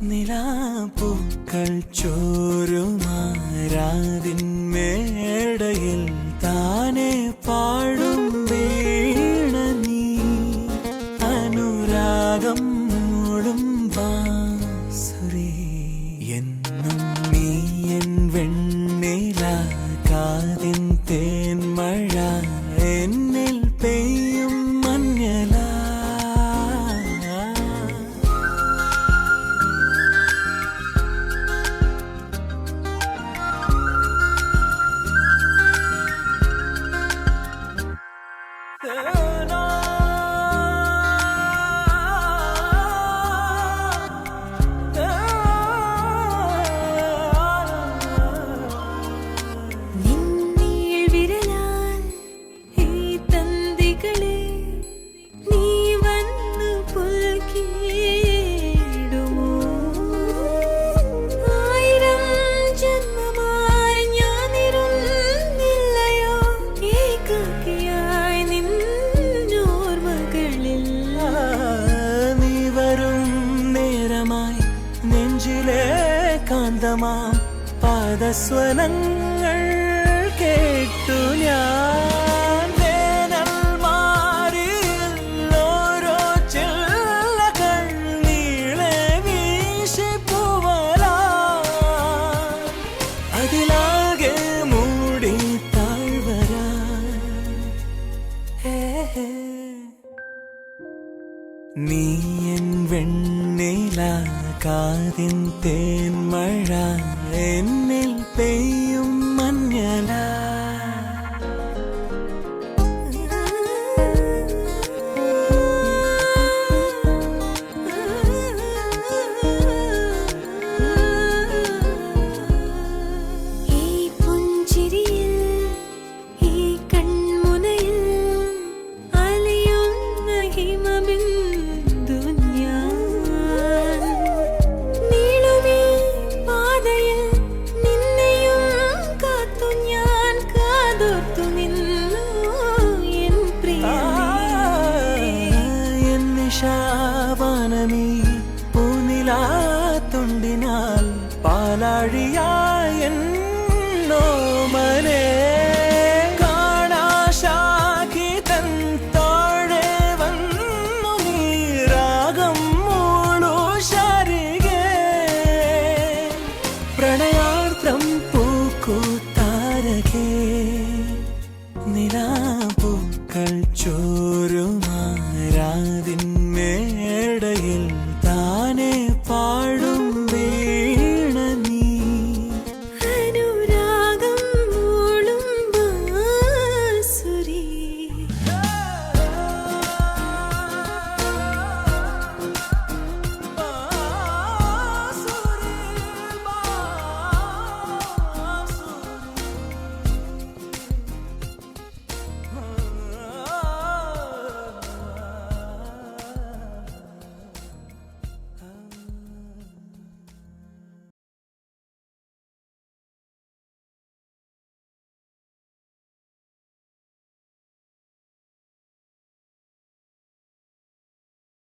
നിലാപ്പൂക്കൾ ചോരുമാരാതിന്മേടയിൽ താനെ പാടും വീണ നീ അനുരാഗം മൂളും ബാസുരി എന്നും നീ എൻ വെണ്ണില കാതിൻ തേൻമഴ എന്നിൽ പെയ്യും മഞ്ഞല കാന്തമാം പാദസ്വനങ്ങൾ കേട്ടു ഞാൻ വേനൽ മാറിയിൽ ഓരോ ചില്ലകൾ നീളെ വീശിപ്പൂവല അതിലാകെ മൂടി താഴ്വര നീ എൻ വെണ്ണില കാതിൻ തേൻമഴ എന്നിൽ പെയ്യും മഞ്ഞല ശാവനമീ പൂനിലാത്തുണ്ടിനാൽ പാലാഴിയായെന്നോമനെ കാണാശാഖി തൻ തോഴെ വന്നു നീരാഗം മൂളു ശരികെ പ്രണയാർദ്രം പൂക്കൂത്താരകെ നിലാപ്പൂക്കൾ ചോരുമാരാതിന്മേടയിൽ താനെ പാ